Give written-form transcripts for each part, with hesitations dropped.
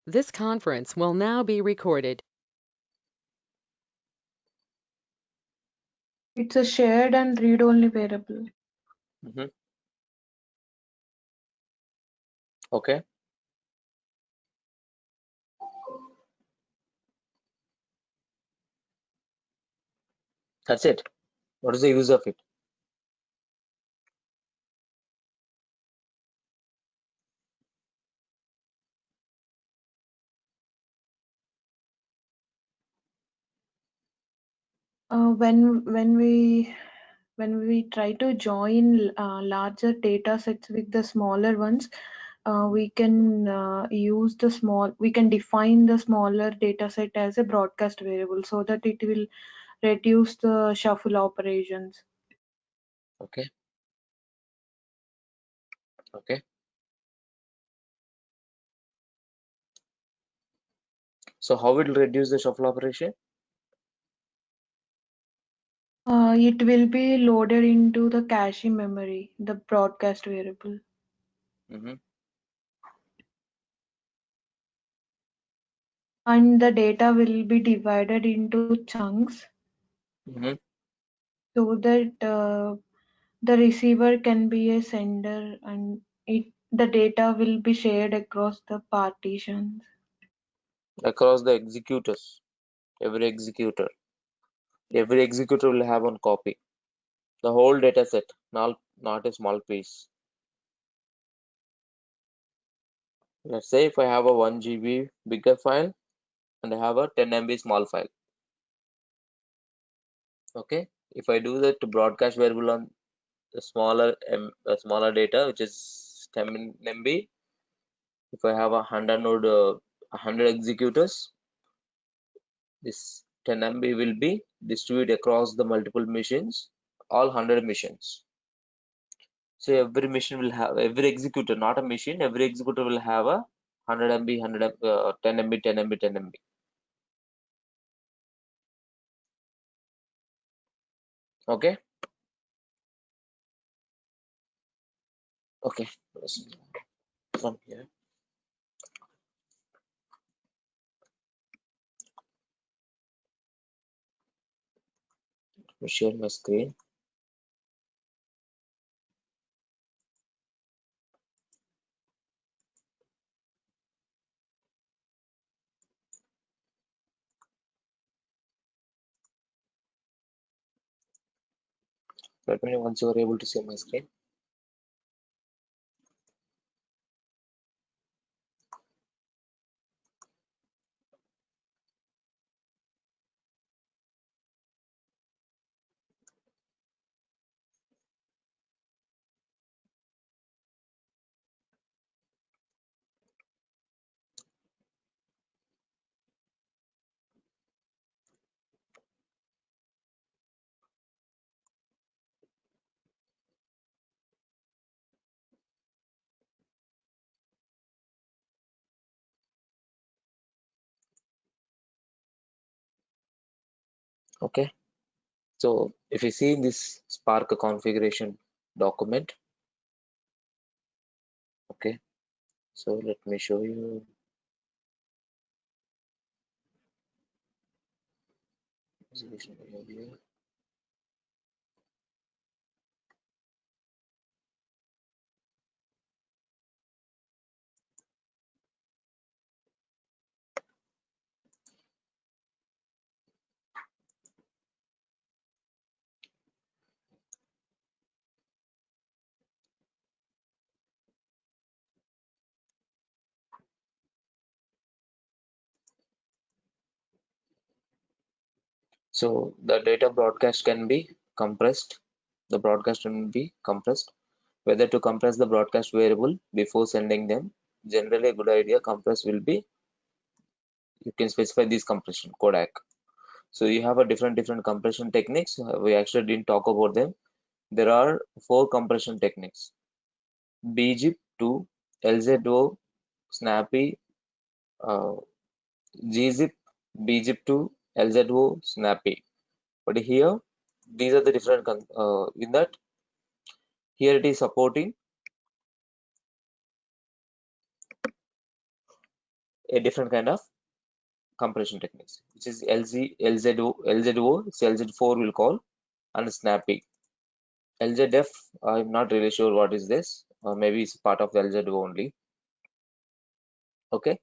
This conference will now be recorded. It's a shared and read-only variable. Okay. That's it. What is the use of it? When we try to join larger data sets with the smaller ones, we can we can define the smaller data set as a broadcast variable so that it will reduce the shuffle operations. Okay. Okay. So how it will reduce the shuffle operation? It will be loaded into the cache memory, the broadcast variable. And the data will be divided into chunks so that the receiver can be a sender and the data will be shared across the partitions. Across the executors. Every executor will have one copy. The whole data set, not a small piece. Let's say if I have a 1 GB bigger file and I have a 10 MB small file. Okay. If I do that to broadcast variable on the smaller data, which is 10 MB, if I have 100 executors, this 10 MB will be distributed across the multiple machines, all 100 machines. So every machine will have, every executor, not a machine, every executor will have a 100 MB, 10 MB, 10 MB, 10 MB. Okay. Okay. From here. Let me share my screen. Let me know once you are able to see my screen. Okay. So if you see this Spark configuration document, okay. So let me show you. So the data broadcast can be compressed. The broadcast can be compressed. Whether to compress the broadcast variable before sending them, generally a good idea. Compress will be, you can specify this compression codec. So you have a different compression techniques. We actually didn't talk about them. There are 4 compression techniques: bzip2, lzo, snappy, uh, gzip, bzip2, lzo, snappy. But here these are the different in that here it is supporting a different kind of compression techniques, which is LZO, LZ4 will call, and snappy. LZF, I'm not really sure what is this. Maybe it's part of LZO only. Okay,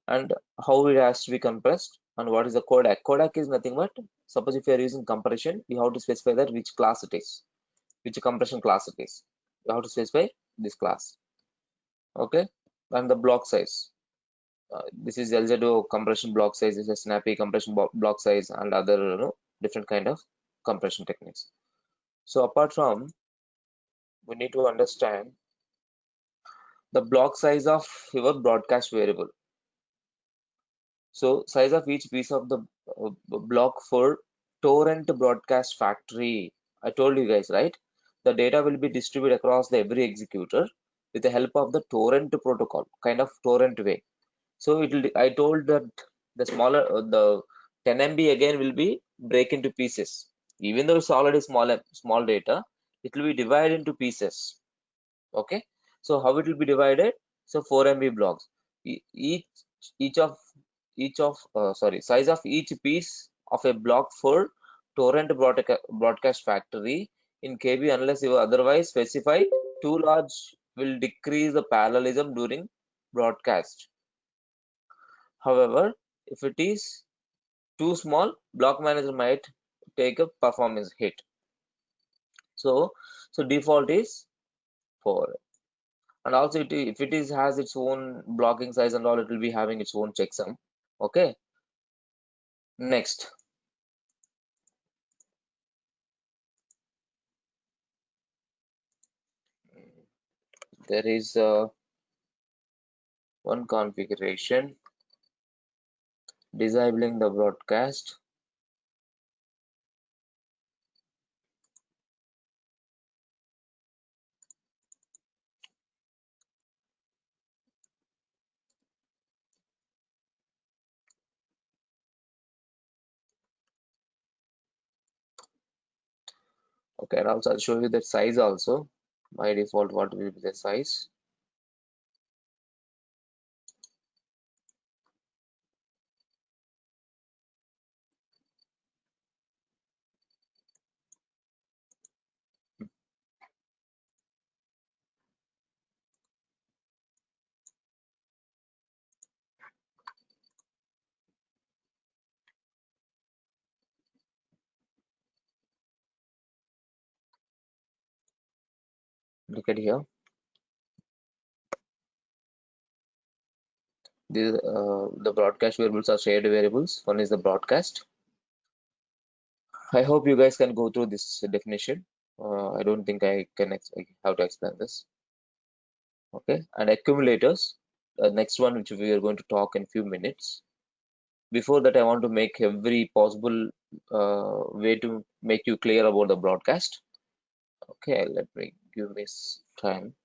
and how it has to be compressed, and what is the codec. Codec is nothing but, suppose if you are using compression, you have to specify that which class it is, which compression class it is. You have to specify this class. Okay, and the block size. This is LZO compression block size, this is a snappy compression block size, and other different kind of compression techniques. So apart from, we need to understand the block size of your broadcast variable. So size of each piece of the block for torrent broadcast factory. I told you guys, right? The data will be distributed across the every executor with the help of the torrent protocol, kind of torrent way. So it will, I told that the smaller, the 10 MB again will be break into pieces. Even though it's already small data, it will be divided into pieces. Okay. So how it will be divided? So 4 MB blocks. Each each of size of each piece of a block for torrent broadcast factory in KB, unless you otherwise specify, too large will decrease the parallelism during broadcast. However, if it is too small, block manager might take a performance hit. So default is 4. And also if it is has its own blocking size and all, it will be having its own checksum. Okay, next, there is one configuration, disabling the broadcast. Okay, and also I'll show you the size also. By default, what will be the size? Look at here. The broadcast variables are shared variables. One is the broadcast. I hope you guys can go through this definition. I don't think I have to explain this. Okay, and accumulators, the next one which we are going to talk in few minutes. Before that, I want to make every possible way to make you clear about the broadcast. Okay, let me give this time.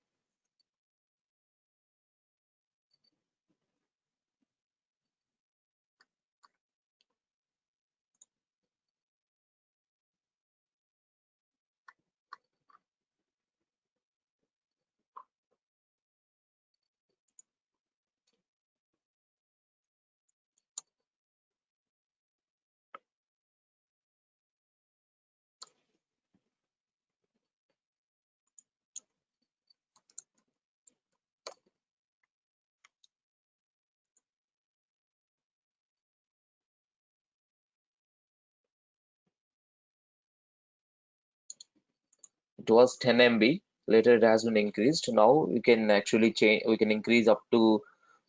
It was 10 MB. Later, it has been increased. Now we can actually change. We can increase up to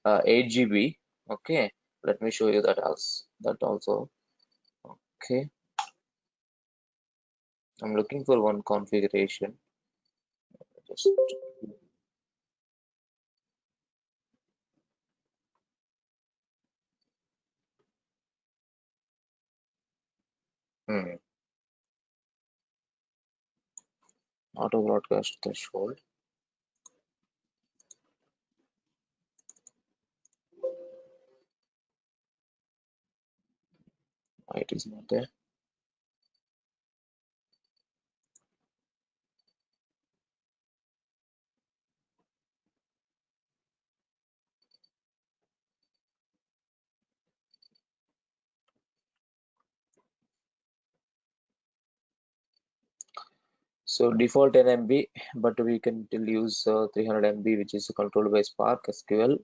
8 GB. Okay, let me show you that also. Okay, I'm looking for one configuration. Just auto broadcast threshold. Why it is not there? So default 10 MB, but we can still use 300 MB, which is controlled by Spark SQL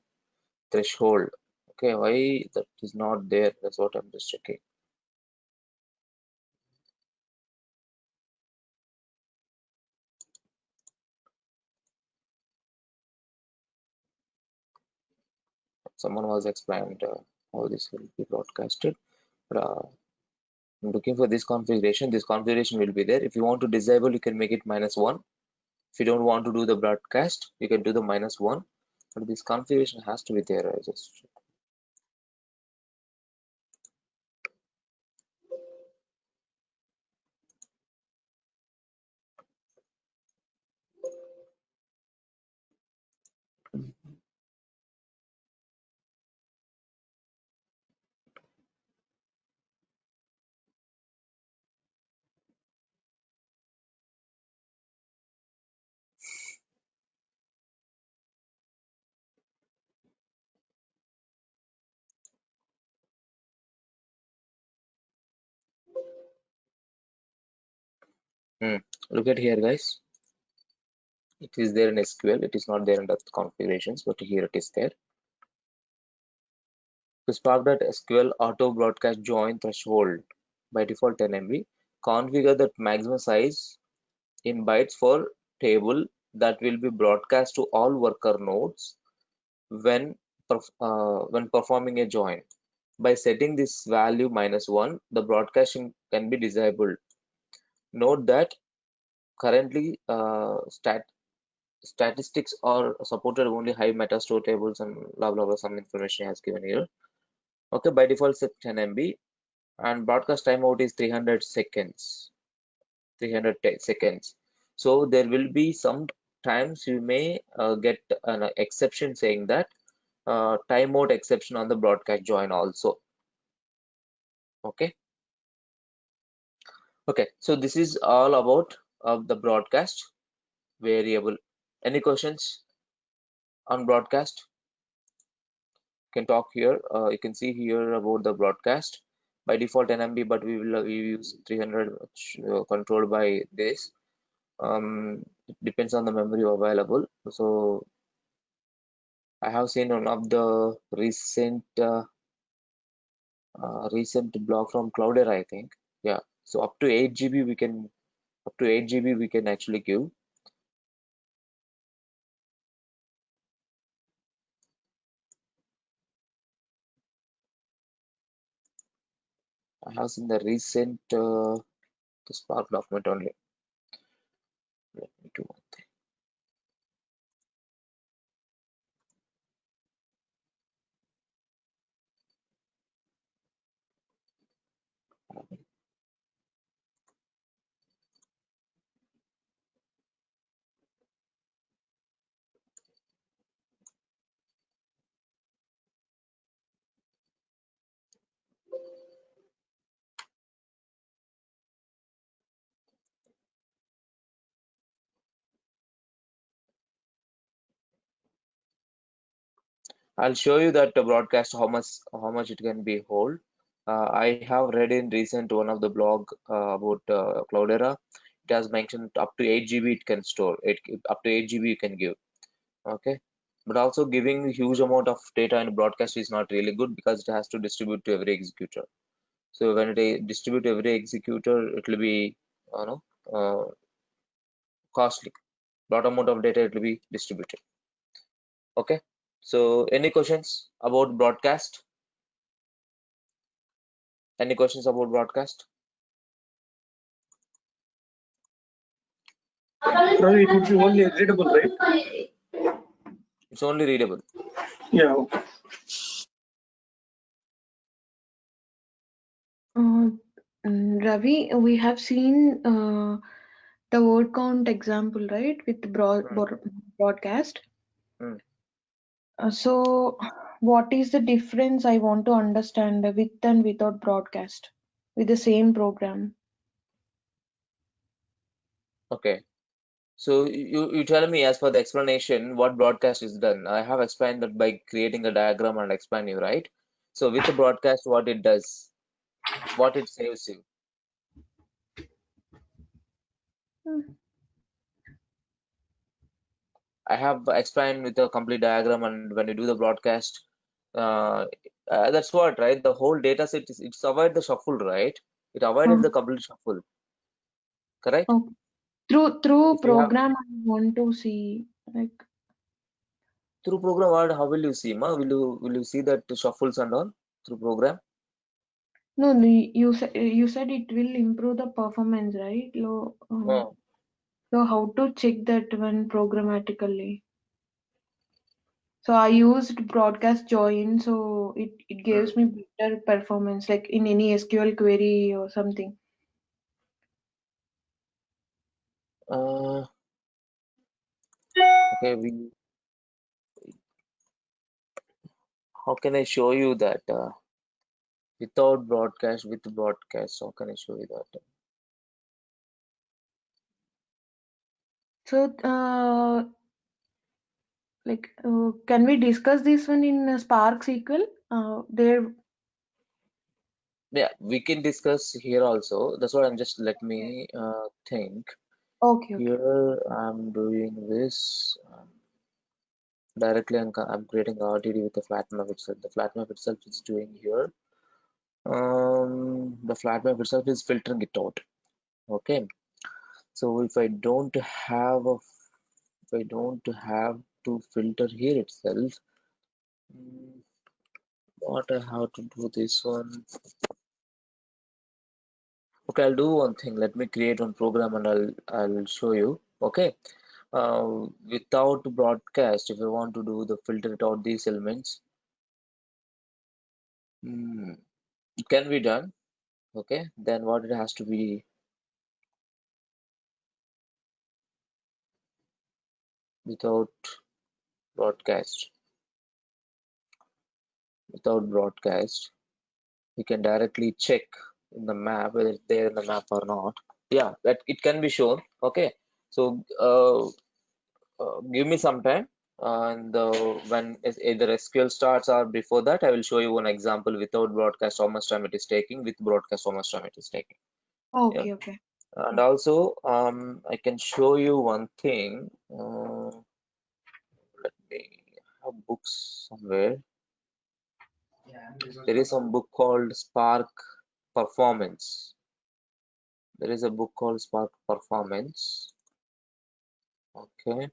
threshold. Okay, why that is not there? That's what I'm just checking. Someone was explained how this will be broadcasted. But, I'm looking for this configuration. This configuration will be there. If you want to disable, you can make it -1. If you don't want to do the broadcast, you can do the -1. But this configuration has to be there. I just look at here, guys. It is there in SQL. It is not there in the configurations, but here it is there. To Spark.SQL auto broadcast join threshold by default 10 MB. Configure the maximum size in bytes for table that will be broadcast to all worker nodes when performing a join. By setting this value -1, the broadcasting can be disabled. Note that currently statistics are supported only high metastore tables and blah blah blah, some information has given here. Okay, by default set 10 MB and broadcast timeout is 300 seconds. 300 seconds. So there will be some times you may get an exception saying that timeout exception on the broadcast join also. Okay. Okay. So this is all about the broadcast variable. Any questions on broadcast? You can talk here. You can see here about the broadcast. By default 10 MB, but we will use 300, controlled by this. It depends on the memory available. So I have seen one of the recent blog from Cloudera, I think. Yeah. So up to 8 GB we can actually give. I have seen the recent the Spark document only. Let me do one thing. I'll show you that broadcast how much it can be hold. I have read in recent one of the blog about Cloudera. It has mentioned up to 8 GB it can store. Up to 8 GB you can give. Okay, but also giving huge amount of data in broadcast is not really good because it has to distribute to every executor. So when it distribute to every executor, it will be costly. Lot amount of data it will be distributed. Okay, so any questions about broadcast? Any questions about broadcast? Ravi, it would be only readable, right? It's only readable. Yeah. Okay. Ravi, we have seen the word count example, right, with the broadcast. Mm. So, what is the difference? I want to understand with and without broadcast with the same program. Okay, so you tell me as per the explanation what broadcast is done. I have explained that by creating a diagram and explain you, right? So with the broadcast, what it does, what it saves you. I have explained with a complete diagram, and when you do the broadcast, that's what, right? The whole data set is it's avoid the shuffle, right? It avoided the complete shuffle, correct? Okay. Through If you have program, I want to see like through program, how will you see, ma? Will you see that the shuffles and all through program? no, you said it will improve the performance, right? No. So how to check that one programmatically? So I used broadcast join, so it gives me better performance, like in any SQL query or something. Uh, okay, how can I show you that without broadcast, with broadcast? How can I show you that? So can we discuss this one in Spark SQL? There. Yeah, we can discuss here also. That's what I'm just let me think. Okay, okay. Here I'm doing this directly. I'm creating RTD with the flat map itself. The flat map itself is doing here. The flat map itself is filtering it out. Okay. So if I don't have to filter here itself, mm, what I have to do this one. Okay, I'll do one thing. Let me create one program and I'll show you. Okay. Without broadcast, if I want to do the filter it out these elements, it can be done. Okay, then what it has to be without broadcast. Without broadcast, you can directly check in the map whether it's there in the map or not. Yeah, that it can be shown. Okay, so give me some time. And when either SQL starts or before that, I will show you one example without broadcast how much time it is taking, with broadcast how much time it is taking. Yeah. Okay, okay. And also I can show you one thing. Let me have books somewhere. There is some book called Spark Performance. There is a book called Spark Performance. Okay.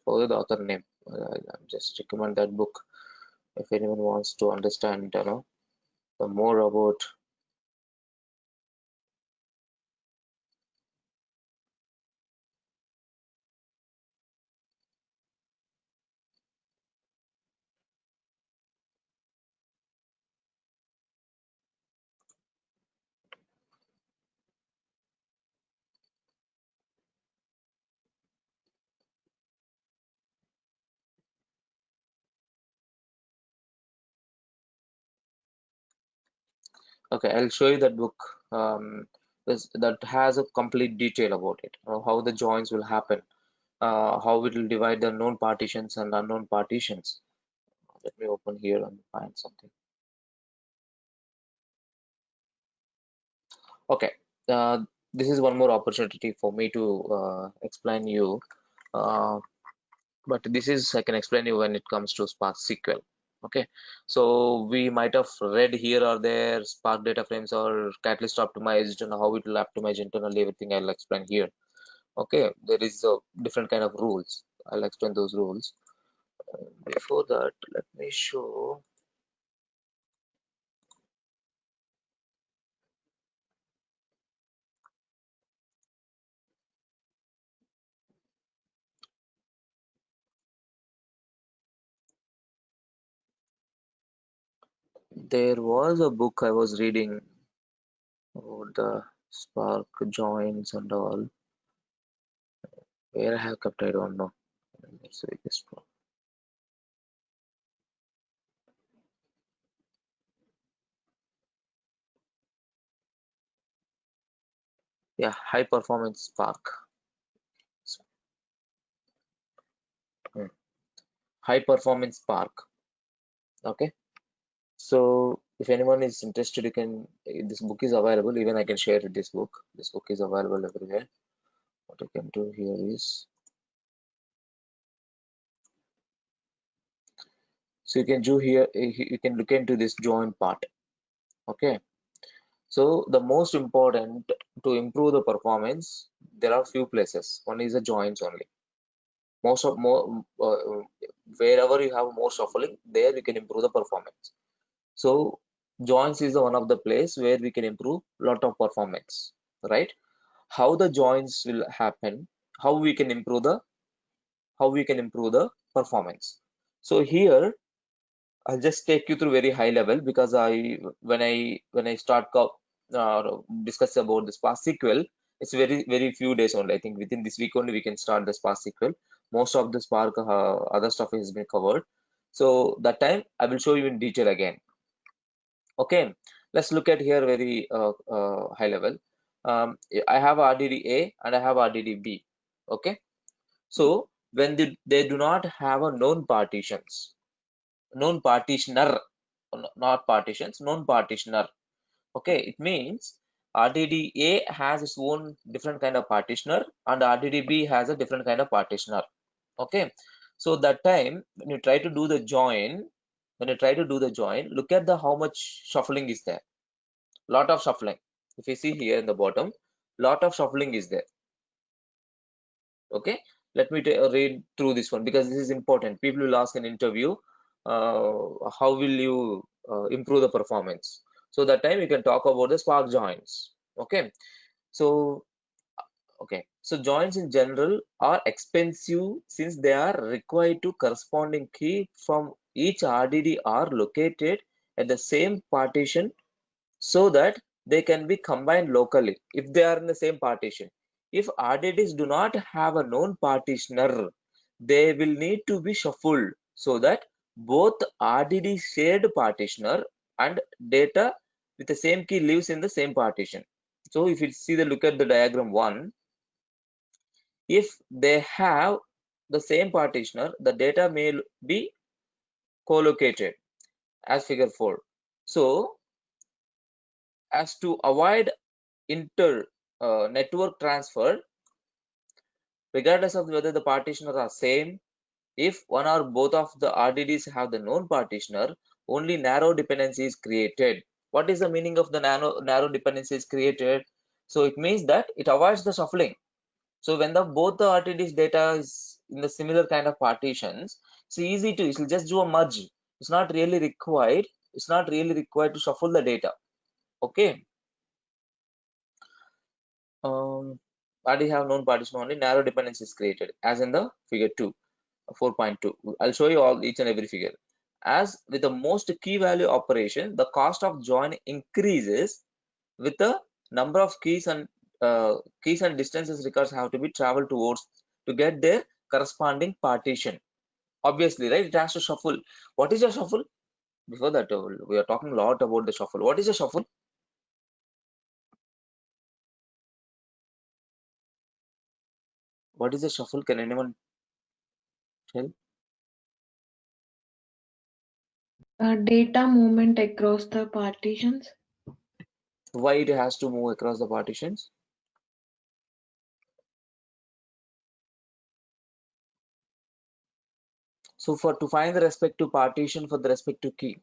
For the author name, I just recommend that book if anyone wants to understand, the more about. Okay, I'll show you that book. That has a complete detail about it, how the joins will happen, how it will divide the known partitions and unknown partitions. Let me open here and find something. Okay, this is one more opportunity for me to explain you, but this is I can explain you when it comes to Spark SQL. Okay, so we might have read here or there Spark data frames or Catalyst optimized and how it will optimize internally. Everything I'll explain here. Okay, there is a different kind of rules. I'll explain those rules. Before that, let me show. There was a book I was reading about the Spark joins and all. Where I have kept, I don't know. Let's see this one. Yeah, high performance Spark. Hmm. High performance Spark. Okay. So If anyone is interested, you can, this book is available, even I can share this book. This book is available everywhere. What I can do here is, so you can do here, you can look into this join part. Okay, so the most important to improve the performance, there are few places. One is the joins only. Wherever you have more shuffling, there you can improve the performance. So joins is the one of the place where we can improve lot of performance, right? How the joins will happen, how we can improve the performance. So here I'll just take you through very high level, because when I start discuss about the Spark SQL, it's very few days only. I think within this week only we can start the Spark SQL. Most of the Spark other stuff has been covered. So that time I will show you in detail again. Okay, let's look at here very high level. I have RDD-A and I have RDD-B. Okay, so when they do not have a known partitions, known partitioner, not partitions, known partitioner. Okay, it means RDD-A has its own different kind of partitioner and RDD-B has a different kind of partitioner. Okay, so that time when you try to do the join, look at the how much shuffling is there. Lot of shuffling. If you see here in the bottom, lot of shuffling is there. Okay, let me read through this one, because this is important. People will ask an interview, how will you improve the performance? So that time you can talk about the Spark joins. Okay, so joins in general are expensive, since they are required to corresponding key from each RDD are located at the same partition, so that they can be combined locally if they are in the same partition. If RDDs do not have a known partitioner, they will need to be shuffled, so that both RDD shared partitioner and data with the same key lives in the same partition. So if you see the look at the diagram 1, if they have the same partitioner, the data may be co-located as figure 4. So as to avoid inter network transfer, regardless of whether the partitioners are same, if one or both of the RDDs have the known partitioner, only narrow dependency is created. What is the meaning of the narrow dependency is created? So it means that it avoids the shuffling. So when both the RDDs data is in the similar kind of partitions, it's easy to, it'll just do a merge. It's not really required. It's not really required to shuffle the data. Okay. RD have known partition, only narrow dependency is created, as in the figure 2, 4.2. I'll show you all each and every figure. As with the most key value operation, the cost of join increases with the number of keys and distances records have to be traveled towards to get their corresponding partition. Obviously, right? It has to shuffle. What is a shuffle? Before that, we are talking a lot about the shuffle. What is a shuffle? What is a shuffle? Can anyone tell? Data movement across the partitions. Why it has to move across the partitions? So to find the respective partition for the respective key,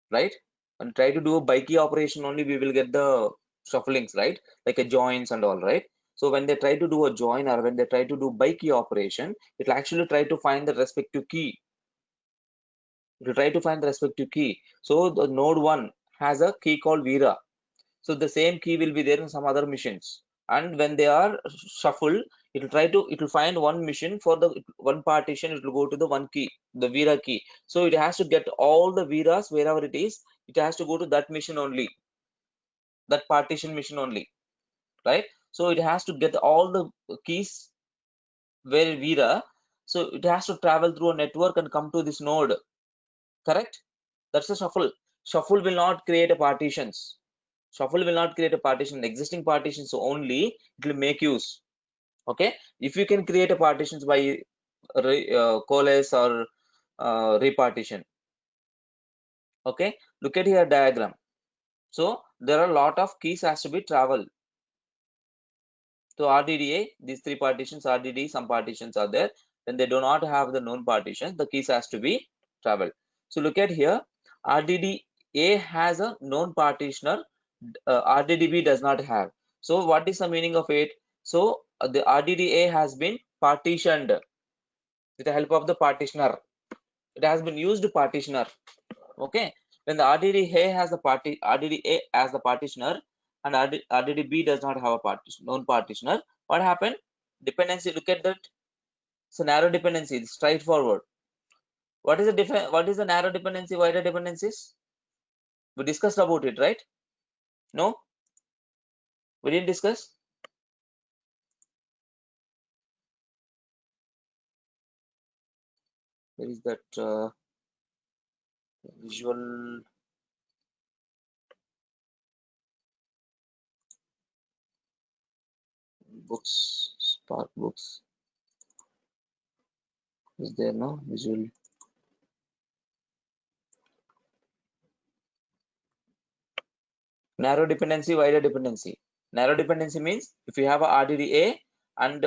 right? And try to do a by key operation only, we will get the shufflings, right? Like a joins and all, right? So when they try to do a join or when they try to do by key operation, it will actually try to find the respective key. It will try to find the respective key. So the node 1 has a key called Vera. So the same key will be there in some other machines. And when they are shuffled, it will find one machine for the one partition, it will go to the one key, the Vera key. So it has to get all the Veras wherever it is, it has to go to that machine only, that partition machine only, right? So it has to get all the keys where Vera, so it has to travel through a network and come to this node, correct? That's a shuffle. Shuffle will not create a partitions. Shuffle will not create a partition. Existing partitions only it will make use. Okay, if you can create a partitions by coalesce or repartition. Okay, look at here diagram. So there are a lot of keys has to be traveled. So RDDA, these three partitions, RDD, some partitions are there. When they do not have the known partitions, the keys has to be traveled. So look at here, RDDA has a known partitioner, RDDB does not have. So what is the meaning of it? So the RDDA has been partitioned with the help of the partitioner. It has been used partitioner. Okay, when the RDDA has the RDDA as the partitioner and RDDB does not have a known partitioner, what happened? Dependency, look at that. It's a narrow dependency, it's straightforward. What is the narrow dependency, wider dependencies? We discussed about it, right? No? We didn't discuss? Where is that visual? Books, Spark books. Is there no visual? Narrow dependency, wider dependency. Narrow dependency means if you have a RDDA and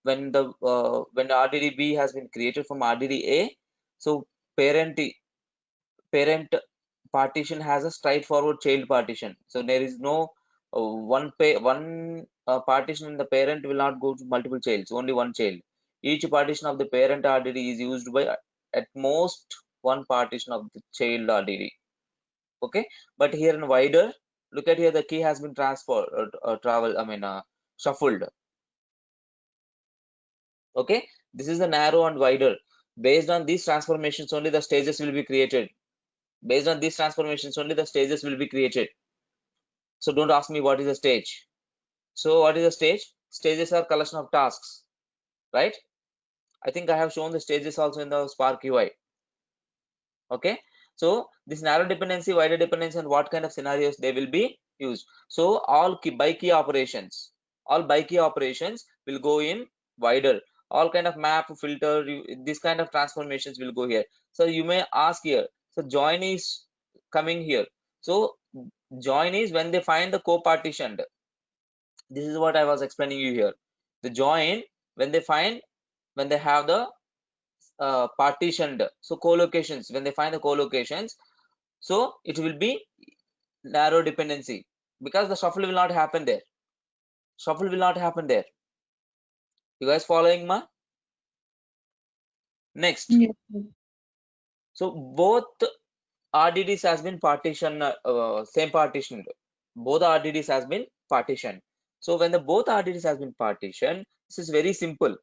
when the RDDB has been created from RDDA, so parent partition has a straightforward child partition. So there is no one partition in the parent will not go to multiple childs, only one child. Each partition of the parent RDD is used by at most one partition of the child RDD. Okay, but here in wider, look at here, the key has been shuffled. Okay, this is the narrow and wider. Based on these transformations only the stages will be created. Based on these transformations only the stages will be created. So don't ask me what is a stage. So what is a stage? Stages are collection of tasks, right? I think I have shown the stages also in the Spark UI. Okay, so this narrow dependency, wider dependency, and what kind of scenarios they will be used. So all by key operations will go in wider. All kind of map, filter, this kind of transformations will go here. So you may ask here, so join is coming here. So join is when they find the co-partitioned. This is what I was explaining you here. The join when they have the partitioned, so co-locations, when they find the co-locations, so it will be narrow dependency because the shuffle will not happen there. You guys following ma? Next. Yes. So both RDDs has been partitioned, same partitioned. Both RDDs has been partitioned. So when the both RDDs has been partitioned, this is very simple.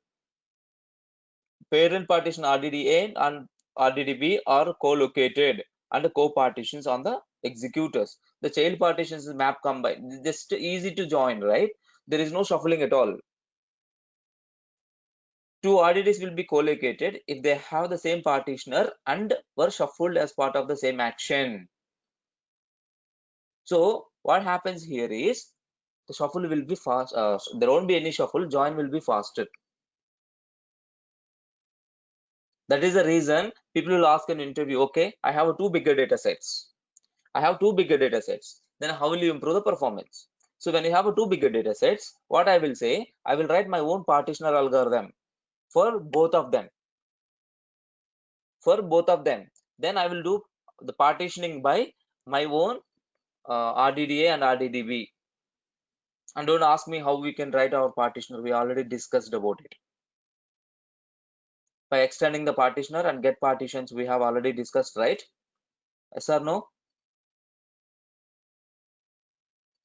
Parent partition RDDA and RDDB are co-located and co-partitions on the executors. The child partitions is map combined. Just easy to join, right? There is no shuffling at all. Two RDDs will be co-located if they have the same partitioner and were shuffled as part of the same action. So what happens here is the shuffle will be fast. There won't be any shuffle. Join will be faster. That is the reason people will ask an interview, okay, I have two bigger data sets. Then how will you improve the performance? So when you have two bigger data sets, what I will say, I will write my own partitioner algorithm for both of them. Then I will do the partitioning by my own RDDA and RDDB. And don't ask me how we can write our partitioner. We already discussed about it. By extending the partitioner and get partitions, we have already discussed, right? Yes or no?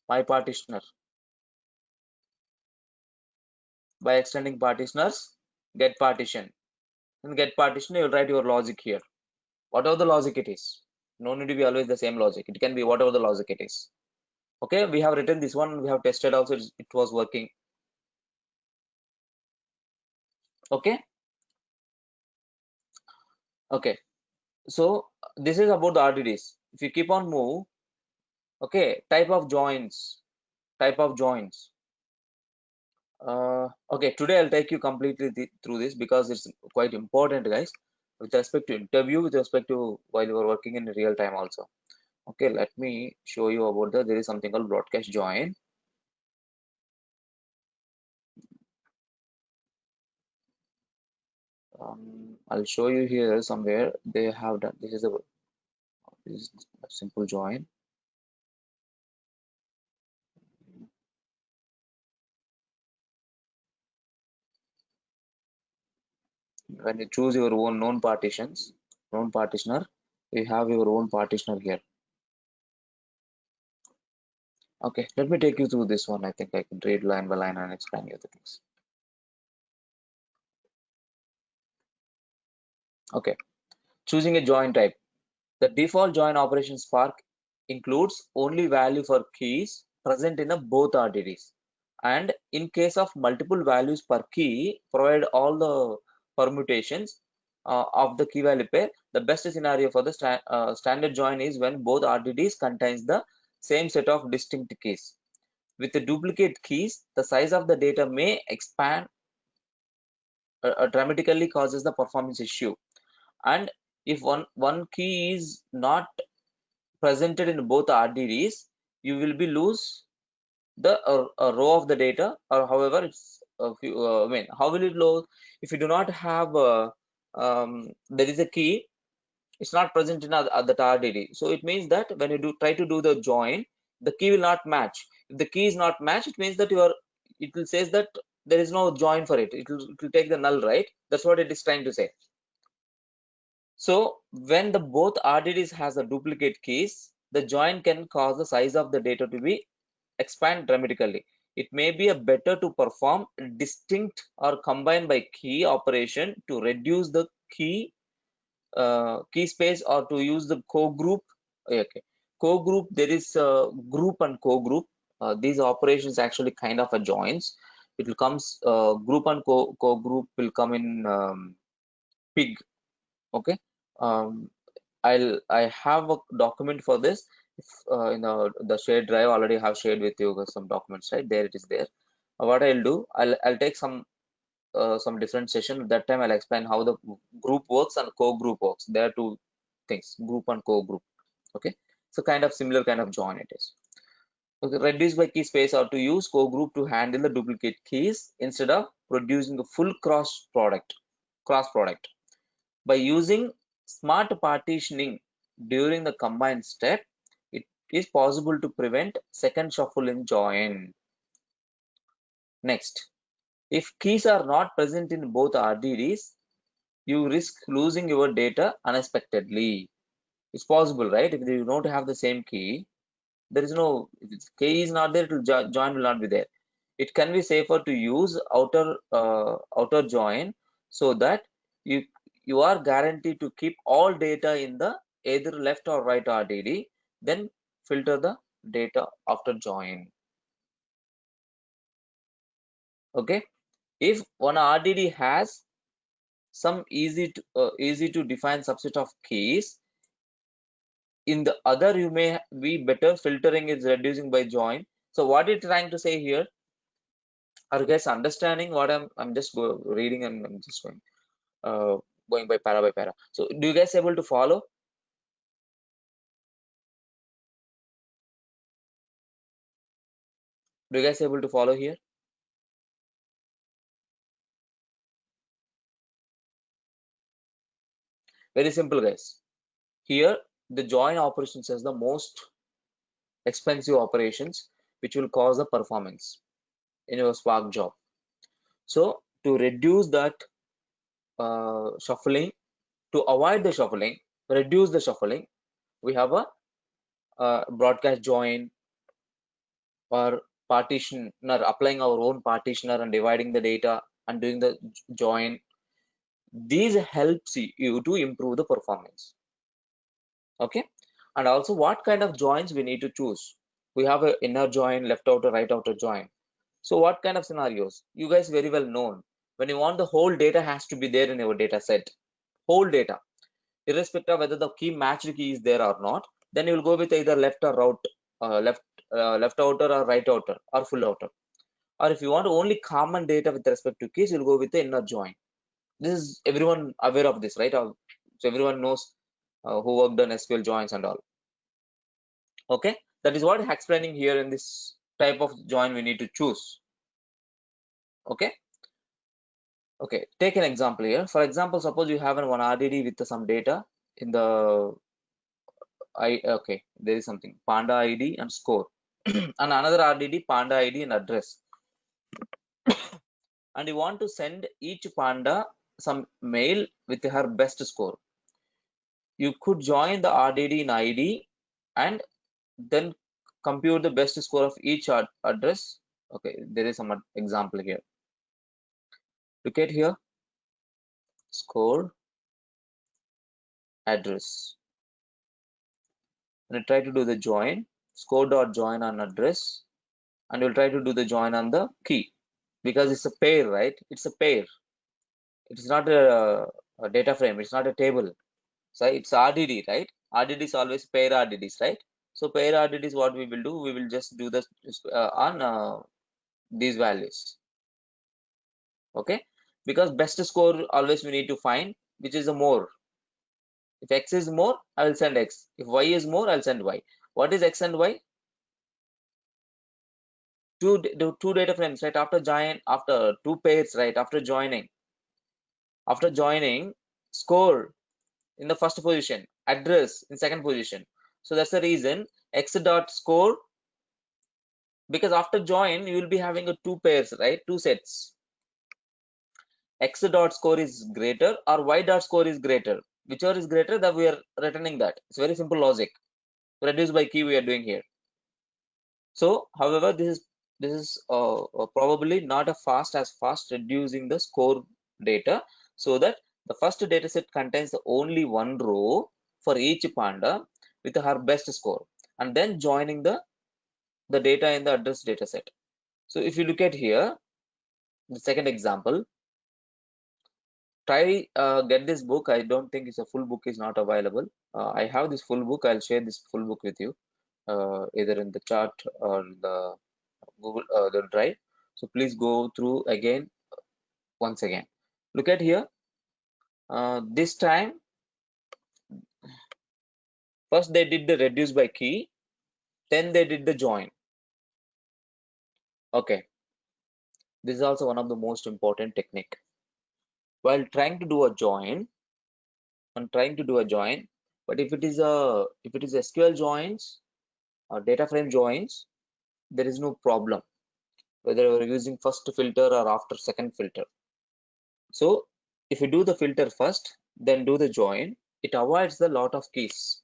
My partitioner. By extending partitioners, get partition. In get partition, you will write your logic here. Whatever the logic it is. No need to be always the same logic. It can be whatever the logic it is. Okay, we have written this one. We have tested also. It was working. Okay. Okay. So this is about the RDDs. If you keep on move, okay, type of joins. Okay, today I'll take you completely through this because it's quite important, guys. with respect to interview, with respect to while you are working in real time also. Okay, let me show you about there is something called broadcast join. I'll show you here somewhere they have done. This is a simple join. When you choose your own known partitions, known partitioner, you have your own partitioner here. Okay, let me take you through this one. I think I can read line by line and explain you the things. Okay, choosing a join type. The default join operation Spark includes only value for keys present in both RDDs. And in case of multiple values per key, provide all the permutations of the key value pair. The best scenario for the standard join is when both RDDs contains the same set of distinct keys. With the duplicate keys, the size of the data may expand dramatically, causes the performance issue. And if one key is not presented in both RDDs, you will be lose the a row of the data, or however it's I mean, how will it lose if you do not have there is a key, it's not present in that RDD. So it means that when you try to do the join, the key will not match. If the key is not matched, it means that it will says that there is no join for it. It will take the null, right? That's what it is trying to say. So when the both RDDs has a duplicate keys, the join can cause the size of the data to be expand dramatically. It may be a better to perform distinct or combine by key operation to reduce the key space, or to use the co-group. Okay, co-group, there is a group and co-group. These operations actually kind of a joins. It will comes group and co-group will come in pig. Okay, I have a document for this. If, in the shared drive already have shared with you some documents, right? There it is there. What I'll do, I'll take some different session. That time I'll explain how the group works and co-group works. There are two things, group and co-group. Okay, so kind of similar kind of join it is. Okay, reduce by key space, or to use co-group to handle the duplicate keys instead of producing a full cross product. By using smart partitioning during the combine step, it is possible to prevent second shuffle in join. Next, if keys are not present in both RDDs, you risk losing your data unexpectedly. It's possible, right? If you don't have the same key, there is no, if the key is not there, join will not be there. It can be safer to use outer join, so that you are guaranteed to keep all data in the either left or right RDD, then filter the data after join. Okay, if one RDD has some easy to define subset of keys, in the other you may be better filtering is reducing by join. So what it's trying to say here, are you guys understanding what I'm just reading, and I'm just going by para. So do you guys able to follow? Do you guys able to follow here? Very simple, guys. Here the join operations is the most expensive operations which will cause the performance in your Spark job. So to reduce that shuffling, to avoid the shuffling, reduce the shuffling, we have a broadcast join or partitioner, applying our own partitioner and dividing the data and doing the join. These helps you to improve the performance. Okay, and also what kind of joins we need to choose. We have an inner join, left outer, right outer join. So what kind of scenarios? You guys very well known. When you want the whole data has to be there in your data set, whole data, irrespective of whether the key matched key is there or not, then you will go with either left or right, left outer or right outer or full outer. Or if you want only common data with respect to keys, you'll go with the inner join. This is everyone aware of this, right? So everyone knows who worked on SQL joins and all. Okay, that is what I'm explaining here. In this type of join we need to choose. Okay, take an example here. For example, suppose you have one RDD with some data in the there is something Panda ID and score and another RDD Panda ID and address, and you want to send each Panda some mail with her best score. You could join the RDD in ID and then compute the best score of each address. Okay, there is some example here. Look at here, score, address, and you try to do the join, score dot join on address, and you'll try to do the join on the key, because it's a pair, right? It's a pair. It's not a data frame. It's not a table. So it's RDD, right? RDD is always pair RDDs, right? So pair RDDs, what we will do, we will just do this on these values. Okay, because best score always we need to find which is the more. If X is more, I will send X. If Y is more, I'll send Y. What is X and Y? Two data frames, right? After two pairs, right? After joining, score in the first position, address in second position. So that's the reason X dot score, because after join you will be having two pairs, right? Two sets. X dot score is greater or Y dot score is greater. Whichever is greater, that we are returning that. It's very simple logic. Reduce by key we are doing here. So, however, this is probably not as fast reducing the score data, so that the first data set contains only one row for each Panda with her best score, and then joining the data in the address data set. So if you look at here, the second example, try get this book. I don't think it's a full book is not available. I have this full book. I'll share this full book with you, either in the chat or the Google the Drive. So please go through again once again. Look at here. This time, first they did the reduce by key, then they did the join. Okay, this is also one of the most important technique. While trying to do a join, but if it is SQL joins or data frame joins, there is no problem whether you're using first filter or after second filter. So if you do the filter first, then do the join, it avoids a lot of keys.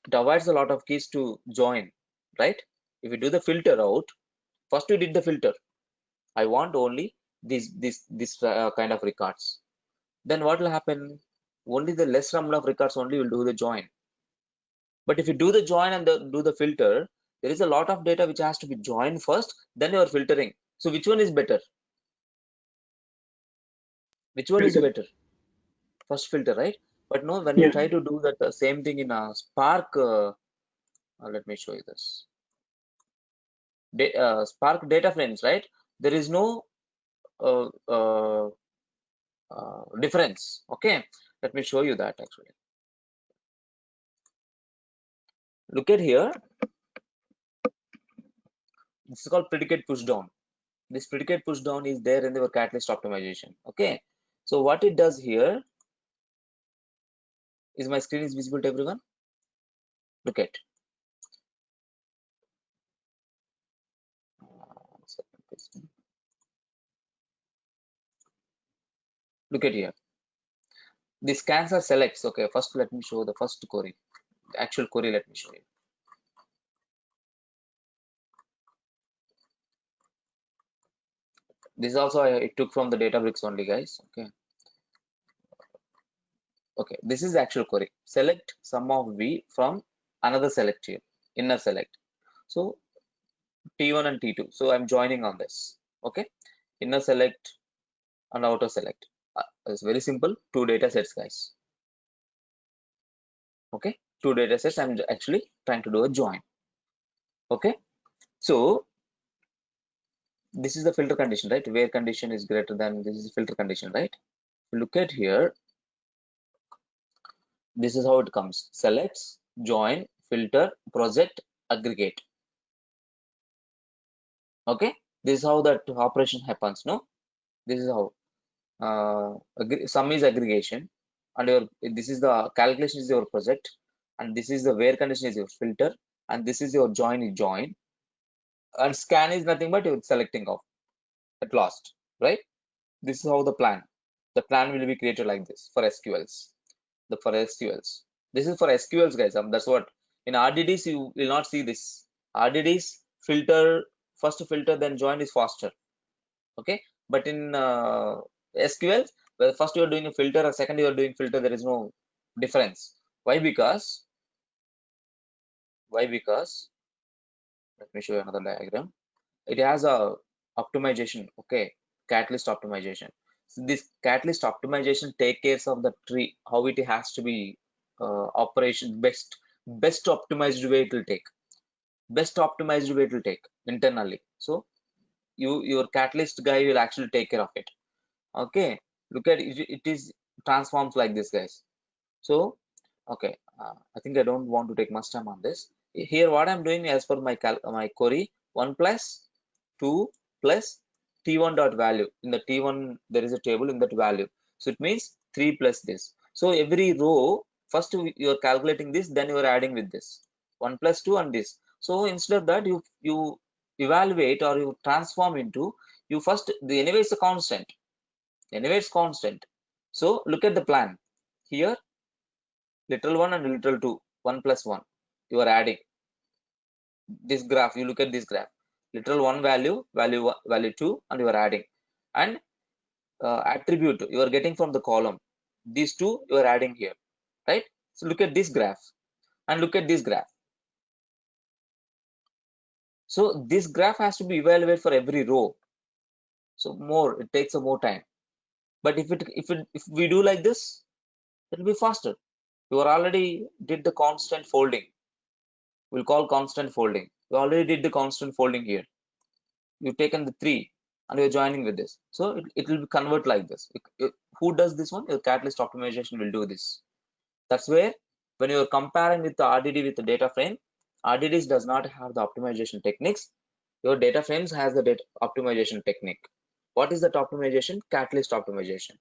It avoids a lot of keys to join, right? If you do the filter out, first you did the filter. I want only this kind of records. Then what will happen? Only the less number of records only will do the join. But if you do the join and do the filter, there is a lot of data which has to be joined first, then you are filtering. So which one is better? Which one is better? First filter, right? But no, when you try to do that same thing in a Spark, let me show you this. Spark data frames, right? There is no difference. Okay, let me show you that actually. Look at here. This is called predicate push down. This predicate push down is there in the catalyst optimization. Okay, so what it does here is, my screen is visible to everyone. Look at. Look at here. The scans are selects. Okay, first let me show the first query. The actual query, let me show you. This also it took from the Databricks only, guys. Okay, this is the actual query. Select sum of V from another select here, inner select. So T1 and T2. So I'm joining on this. Okay, inner select and outer select. It's very simple. Two data sets, guys. Okay, two data sets. I'm actually trying to do a join. Okay, so this is the filter condition, right? Where condition is greater than, this is filter condition, right? Look at here, This is how it comes: selects, join, filter, project, aggregate. Okay, this is how that operation happens. No, this is how sum is aggregation, and your this is the calculation is your project, and this is the where condition is your filter, and this is your join is join, and scan is nothing but you're selecting of at last, right? This is how the plan will be created like this for SQLs. This is for SQLs, guys. That's what in RDDs you will not see this. RDDs filter, first filter then join is faster. Okay, but in SQL, well, first you are doing a filter or second you are doing filter, there is no difference. Why? Because let me show you another diagram. It has a optimization. Okay, catalyst optimization. So this catalyst optimization take care of the tree, how it has to be operation best optimized way it will take, internally. So your catalyst guy will actually take care of it. Okay, look at it, it is transforms like this, guys. So okay, I think I don't want to take much time on this. Here what I'm doing as per my query, 1 plus 2 plus t1 dot value. In the t1 there is a table in that value, so it means 3 plus this. So every row, first you are calculating this, then you are adding with this 1 plus 2 and this. So instead of that, you evaluate or you transform into, you first, the anyway is a constant, so look at the plan here, literal 1 and literal 2, 1 plus 1, you are adding this graph. You look at this graph, literal 1 value 2, and you are adding, and attribute you are getting from the column, these two you are adding here, right? So look at this graph and look at this graph. So this graph has to be evaluated for every row, so it takes a more time. But if we do like this, it will be faster. You are already did the constant folding, we'll call constant folding. You already did the constant folding here. You've taken the 3 and you're joining with this, so it will convert like this. Who does this one? Your catalyst optimization will do this. That's where when you're comparing with the RDD with the data frame, RDDs does not have the optimization techniques. Your data frames has the data optimization technique. What is that optimization? Catalyst optimization.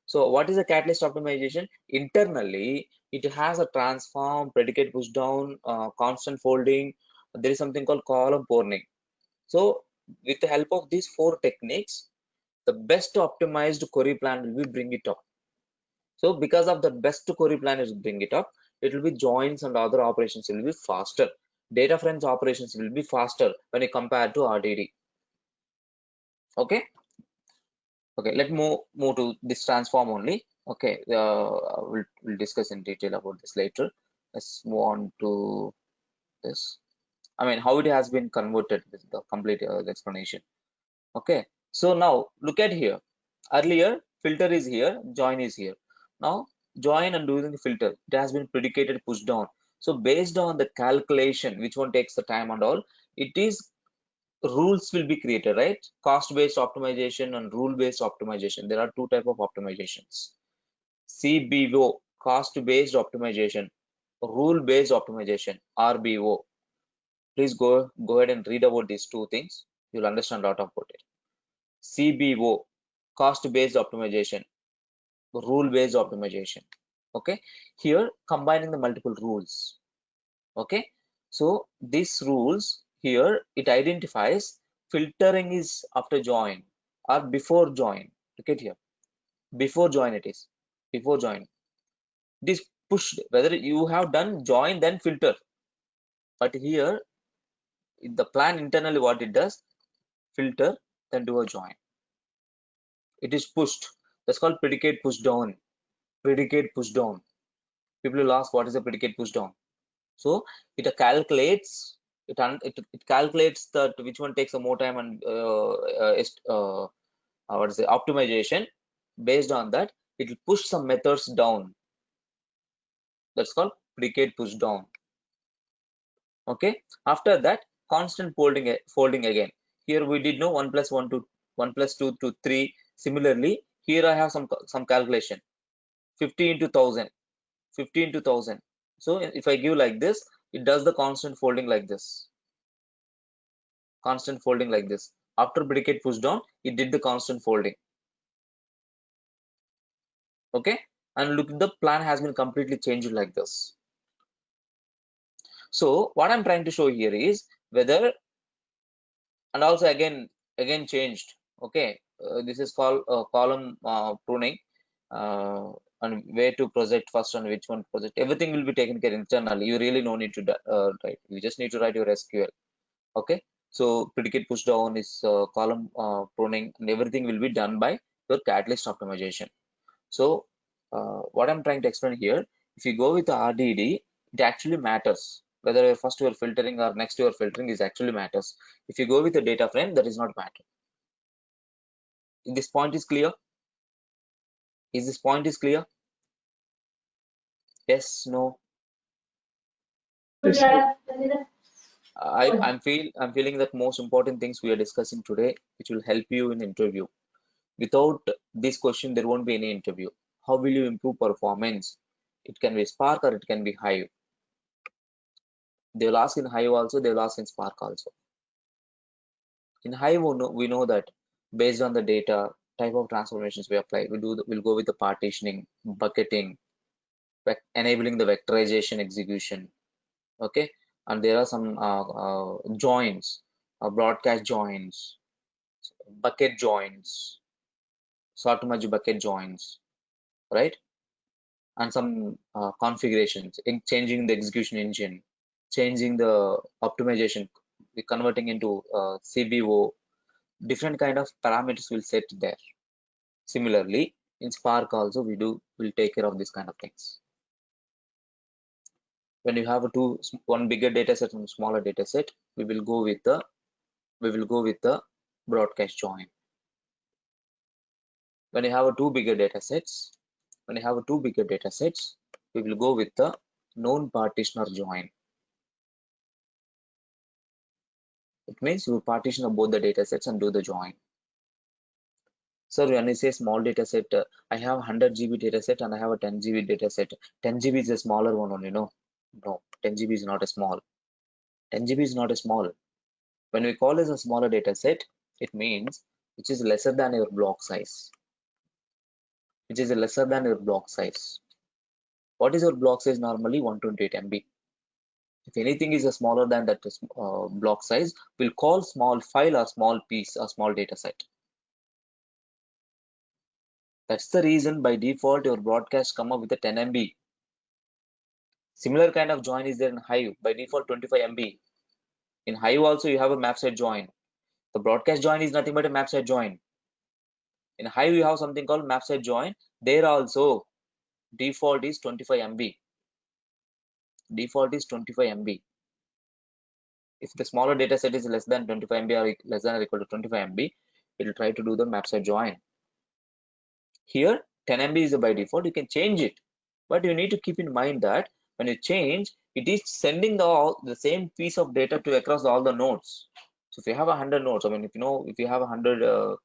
So what is the catalyst optimization? Internally, it has a transform, predicate push down, constant folding. There is something called column pruning. So with the help of these 4 techniques, the best optimized query plan will be bring it up. So because of the best query plan is bring it up, it will be joins and other operations will be faster. Data frames operations will be faster when you compare to RDD. Okay. Okay, let's move to this transform only. Okay, we'll discuss in detail about this later. Let's move on to this. I mean, how it has been converted with the complete explanation. Okay, so now look at here. Earlier, filter is here, join is here. Now, join and doing the filter, it has been predicated push down. So based on the calculation, which one takes the time and all, it is rules will be created, right? Cost-based optimization and rule-based optimization. There are 2 types of optimizations. CBO, cost-based optimization, rule-based optimization, RBO. Please go ahead and read about these 2 things. You'll understand a lot about it. CBO, cost-based optimization, rule-based optimization. Okay, here combining the multiple rules. Okay, so these rules here, it identifies filtering is after join or before join. Look at here, before join it is, before join. This pushed whether you have done join then filter, but here the plan internally what it does, filter then do a join. It is pushed. That's called predicate push down. Predicate push down. People will ask what is a predicate push down. So it calculates it calculates that which one takes a more time and what is the optimization. Based on that, it will push some methods down. That's called predicate push down. Okay. After that, constant folding again. Here we did know 1 plus 1 to 1 plus 2 to 3. Similarly, here I have some calculation. 50 into 1000. 50 into 1000. So if I give like this, it does the constant folding like this. Constant folding like this. After predicate push down, it did the constant folding. Okay, and look, the plan has been completely changed like this. So what I'm trying to show here is whether, and also again changed. Okay, this is called column pruning, and where to project first and which one project. Everything will be taken care internally. You really no need to write. You just need to write your SQL. Okay, so predicate push down is column pruning, and everything will be done by your catalyst optimization. So what I'm trying to explain here, if you go with the RDD, it actually matters whether first you are filtering or next you are filtering is actually matters. If you go with the data frame, that is not matter. This point is clear? Is this point is clear? Yes, no? Yes, sir. I'm feeling that most important things we are discussing today, which will help you in interview. Without this question, there won't be any interview. How will you improve performance? It can be Spark or it can be Hive. They will ask in Hive also, they will ask in Spark also. In Hive, we know that based on the data, type of transformations we apply, we'll go with the partitioning, bucketing, enabling the vectorization execution. Okay, and there are some joins, broadcast joins, bucket joins, sort merge bucket joins, right? And some configurations, changing the execution engine, changing the optimization, converting into CBO, different kind of parameters will set there. Similarly, in Spark also we'll take care of this kind of things. When you have one bigger data set and smaller data set, we will go with the broadcast join. When you have two bigger data sets, we will go with the known partitioner join. It means you partition both the data sets and do the join. So when you say small data set, I have 100 GB data set and I have a 10 GB data set. 10 GB is a smaller one only, no? No, 10 GB is not a small. 10 GB is not a small. When we call as a smaller data set, it means which is lesser than your block size. Which is lesser than your block size. What is your block size normally? 128 MB. If anything is smaller than that block size, we'll call small file or small piece or small data set. That's the reason by default your broadcast come up with a 10 MB. Similar kind of join is there in Hive. By default 25 MB. In Hive also you have a map set join. The broadcast join is nothing but a map set join. In Hive you have something called map set join. There also default is 25 MB. Default is 25 MB. If the smaller data set is less than 25 MB or less than or equal to 25 MB, it will try to do the map set join. Here 10 MB is by default. You can change it, but you need to keep in mind that when you change, it is sending the same piece of data to across all the nodes. So if you have 100 nodes, I mean, if you have 100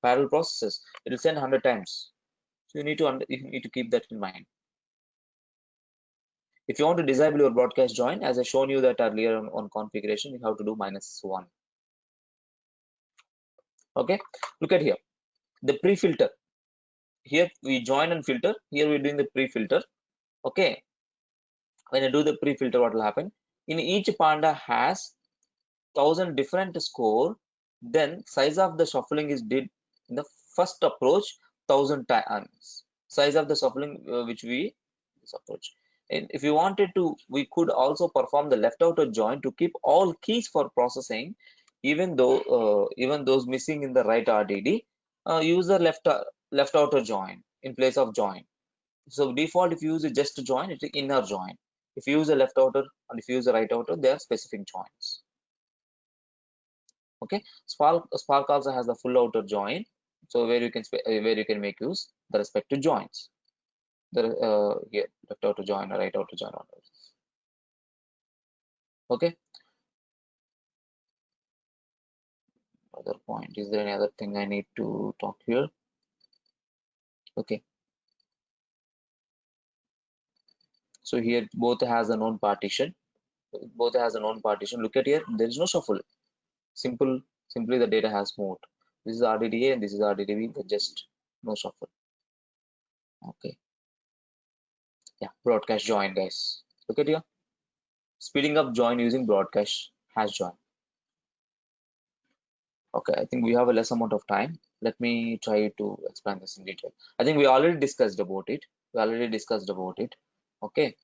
parallel processes, it will send 100 times. So you need to keep that in mind. If you want to disable your broadcast join, as I shown you that earlier on configuration, you have to do -1. Okay, look at here, the pre-filter. Here we join and filter. Here we're doing the pre-filter. Okay, when I do the pre-filter, what will happen? In each panda has 1000 different score. Then size of the shuffling is did in the first approach 1000 times. Size of the shuffling which we this approach. And if you wanted to, we could also perform the left outer join to keep all keys for processing, even those missing in the right RDD. Use the left outer join in place of join. So default, if you use just join, it is inner join. If you use a left outer and if you use a right outer, they are specific joins. Okay, Spark also has the full outer join, so where you can make use the respective joins. Here left outer join or right outer join. Okay. Other point, is there any other thing I need to talk here? Okay. So here both has a known partition. Both has a known partition. Look at here, there is no shuffle. Simply the data has moved. This is RDDA and this is RDDB. Just no shuffle. Okay. Yeah, broadcast join, guys. Look at here. Speeding up join using broadcast hash join. Okay, I think we have a less amount of time. Let me try to explain this in detail. I think we already discussed about it. Okay,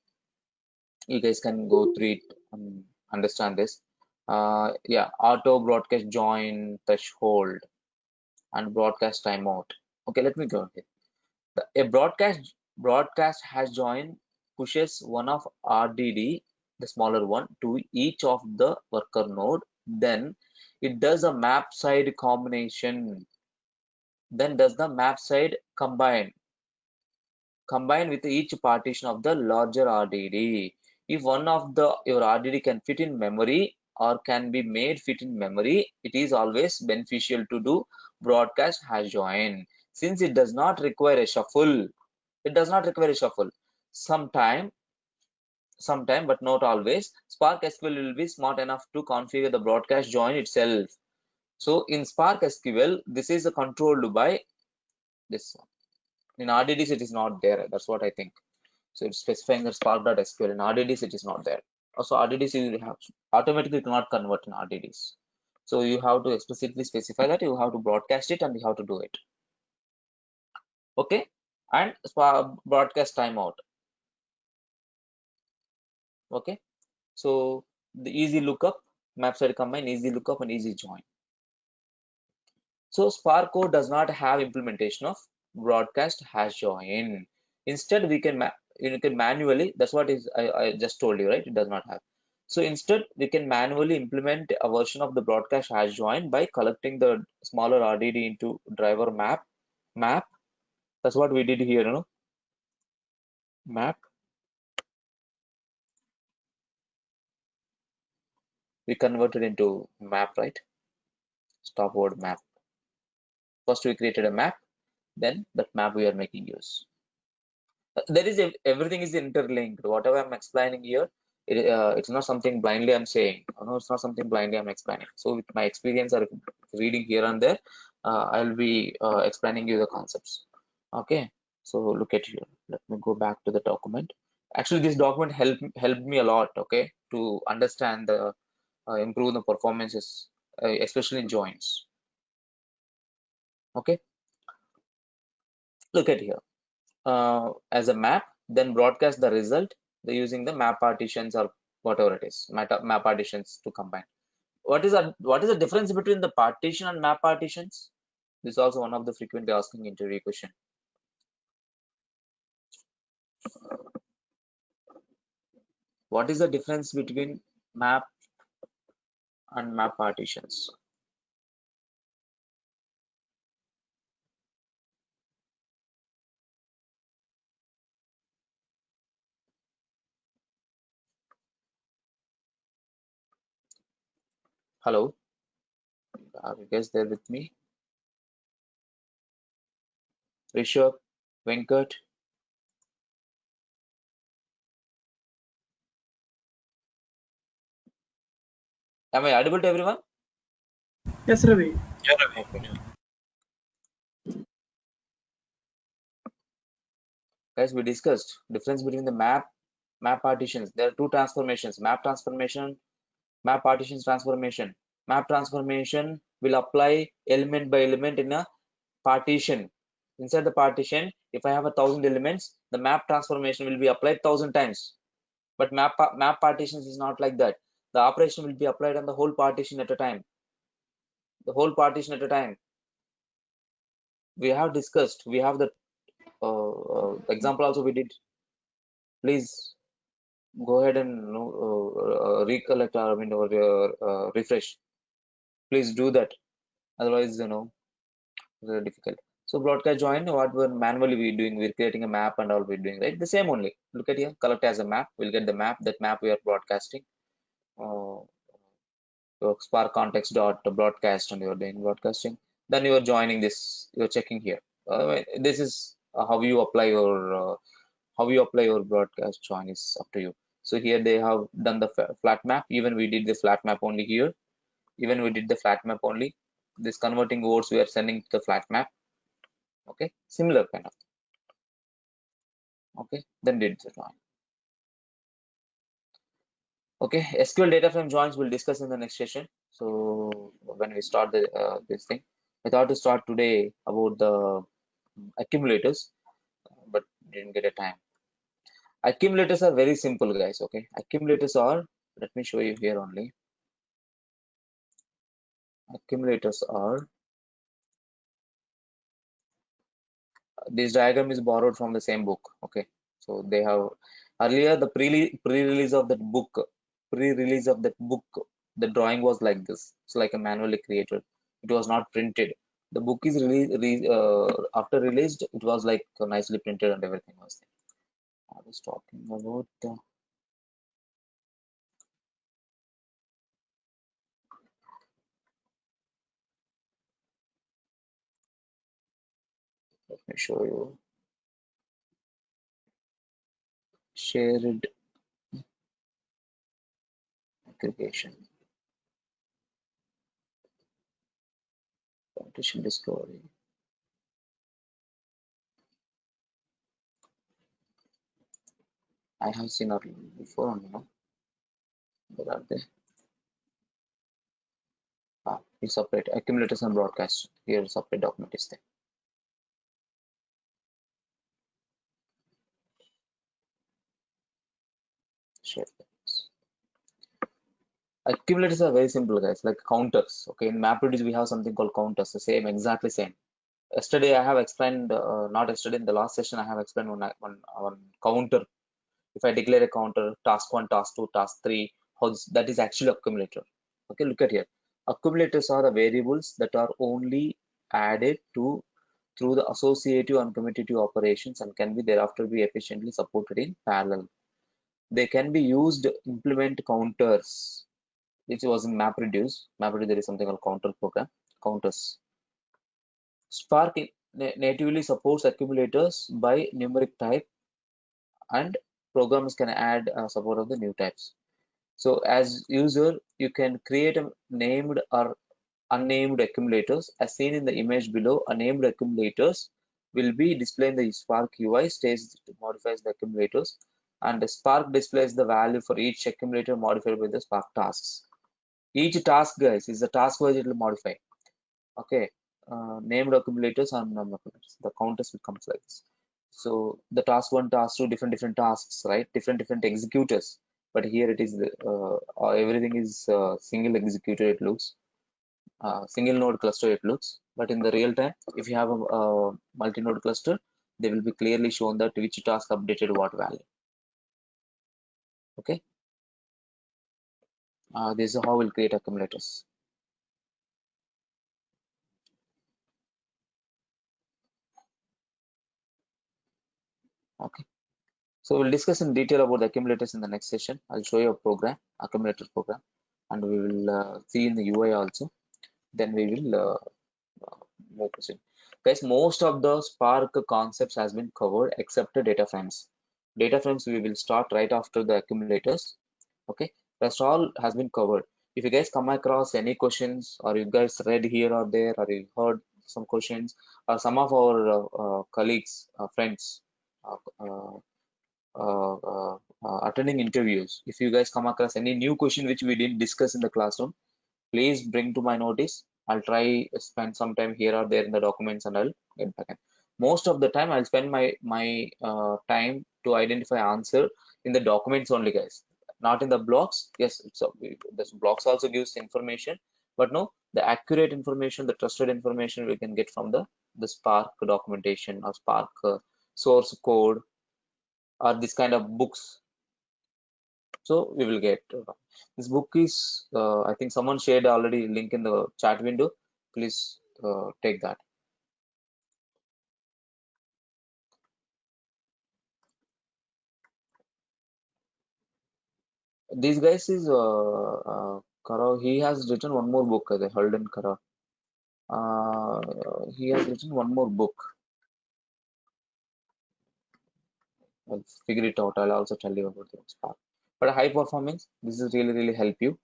you guys can go through it and understand this. Yeah, auto broadcast join threshold and broadcast timeout. Okay, let me go here. A broadcast hash join pushes one of RDD, the smaller one, to each of the worker node. Then it does a map side combination. Then does the map side combine with each partition of the larger RDD. If one of your RDD can fit in memory or can be made fit in memory, it is always beneficial to do broadcast hash join. Since it does not require a shuffle, sometime but not always, Spark SQL will be smart enough to configure the broadcast join itself. So in Spark SQL, this is controlled by this one. In RDDs, it is not there. That's what I think. So it's specifying the spark.sql. In RDDs, it is not there. Also, RDDs you have automatically cannot convert in RDDs. So you have to explicitly specify that you have to broadcast it and you have to do it. Okay, and broadcast timeout. Okay, so the easy lookup, map side combine, easy lookup, and easy join. So Spark code does not have implementation of broadcast hash join. Instead, we can manually. That's what I just told you, right? It does not have. So instead, we can manually implement a version of the broadcast hash join by collecting the smaller RDD into driver map. That's what we did here, you know. Map. We converted into map, right? Stop word map. First, we created a map. Then that map we are making use. There is everything is interlinked. Whatever I'm explaining here, it's not something blindly I'm saying. No, it's not something blindly I'm explaining. So with my experience or reading here and there, I'll be explaining you the concepts. Okay, so look at here. Let me go back to the document. Actually, this document helped me a lot. Okay, to understand the improve the performances, especially in joins. Okay, look at here. As a map, then broadcast the result using the map partitions or whatever it is, map partitions to combine. What is the difference between the partition and map partitions? This is also one of the frequently asking interview question. What is the difference between map and map partitions? Hello, are you guys there with me? Rishabh, Venkat? Am I audible to everyone? Yes, Ravi. Okay. Guys, we discussed difference between the map partitions. There are two transformations: map transformation, map partitions transformation. Map transformation will apply element by element in a partition. Inside the partition, if I have 1,000 elements, the map transformation will be applied 1,000 times. But map partitions is not like that. The operation will be applied on the whole partition at a time. The whole partition at a time. We have discussed. We have the example also we did. Please go ahead and recollect or refresh. Please do that. Otherwise, very difficult. So broadcast join, what we're manually we're creating a map and all we're doing, right? The same only. Look at here, collect as a map. We'll get the map. That map we are broadcasting. Spark context dot broadcast, and you're doing broadcasting. Then you are joining this. You're checking here. This is how you apply your how you apply your broadcast join is up to you. So here they have done the flat map. Even we did the flat map only here. Even we did the flat map only. This converting words we are sending to the flat map. Okay, similar kind of. Okay, then did the join. Okay, SQL data frame joins we'll discuss in the next session. So when we start the this thing, I thought to start today about the accumulators, but didn't get a time. Accumulators are very simple, guys. Okay, accumulators are, let me show you here only. Accumulators are, this diagram is borrowed from the same book. Okay, so they have earlier the pre-release of that book, the drawing was like this. It's like a manually created. It was not printed. The book is after released. It was like nicely printed and everything was there. I was talking about. Let me show you. Shared aggregation. Partition discovery. I have seen it before only, no? Where are they? We separate accumulators and broadcast. Here, separate document is there. Share. Accumulators are very simple, guys, like counters. Okay, in MapReduce we have something called counters. The same, exactly same. Yesterday I have explained, not yesterday, in the last session I have explained one counter. If I declare a counter, task 1, task 2, task 3, that is actually accumulator. Okay, look at here. Accumulators are the variables that are only added to through the associative and commutative operations and can be thereafter be efficiently supported in parallel. They can be used to implement counters, which was in MapReduce. MapReduce, there is something called counter program, counters. Spark natively supports accumulators by numeric type, and programs can add support of the new types. So as user, you can create a named or unnamed accumulators. As seen in the image below, unnamed accumulators will be displayed in the Spark UI. Stage modifies the accumulators, and the Spark displays the value for each accumulator modified by the Spark tasks. Each task, guys, is a task wise it will modify. Okay, named accumulators and accumulators. The counters will come like this. So the task 1, task 2, different tasks, right? Different executors. But here it is everything is single executor. It looks single node cluster. It looks, but in the real time, if you have a multi-node cluster, they will be clearly shown that which task updated what value. Okay, this is how we'll create accumulators. Okay. So we'll discuss in detail about the accumulators in the next session. I'll show you a program, accumulator program, and we will see in the UI also. Then we will move proceed. Guys, most of the Spark concepts has been covered except the data frames. Data frames we will start right after the accumulators. Okay, rest all has been covered. If you guys come across any questions, or you guys read here or there, or you heard some questions, or some of our colleagues, friends, uh, uh, attending interviews, if you guys come across any new question which we didn't discuss in the classroom, please bring to my notice. I'll try spend some time here or there in the documents and I'll get back in. Most of the time I'll spend my time to identify answer in the documents only, guys, not in the blocks. Yes, this blocks also gives information, but no, the accurate information, the trusted information we can get from the Spark documentation or Spark source code or this kind of books. So we will get this book is I think someone shared already link in the chat window. Please take that. These guys is Kara. He has written one more book. The Holden Kara. He has written one more book. I'll figure it out. I'll also tell you about the Spark. But high performance, this is really help you.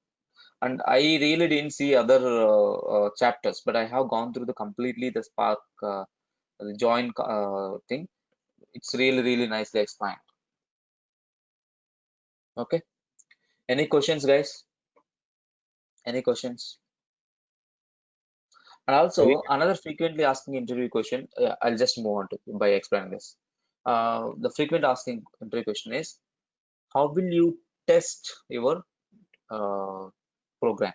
And I really didn't see other chapters, but I have gone through the completely the Spark the join thing. It's really nicely explained. Okay. Any questions, guys? Any questions? And also another frequently asking interview question. I'll just move on to by explaining this. The frequent asking interview question is, how will you test your program?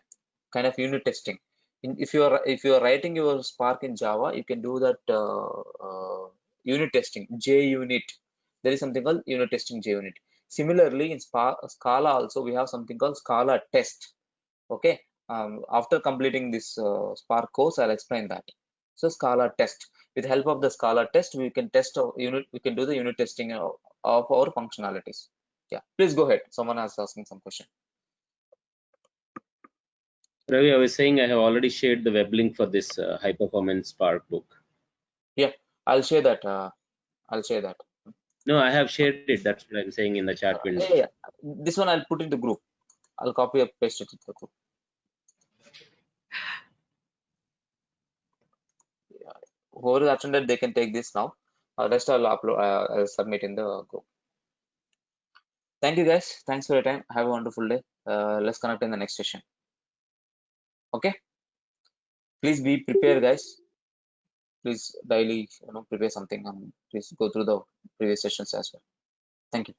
Kind of unit testing. If you are writing your Spark in Java, you can do that unit testing, JUnit. There is something called unit testing, JUnit. Similarly, in Scala also we have something called Scala test. Okay. After completing this Spark course, I'll explain that. So Scala test. With help of the Scala test, we can test our unit. We can do the unit testing of our functionalities. Yeah. Please go ahead. Someone is asking some question. Ravi, I was saying I have already shared the web link for this high performance Spark book. Yeah, I'll share that. I'll share that. No, I have shared it. That's what I'm saying in the chat window. Yeah. This one I'll put in the group. I'll copy and paste it in the group. Yeah. Whoever is attended, they can take this now. Rest I'll upload. I'll submit in the group. Thank you, guys. Thanks for your time. Have a wonderful day. Let's connect in the next session. Okay. Please be prepared, guys. Please daily, prepare something and please go through the previous sessions as well. Thank you.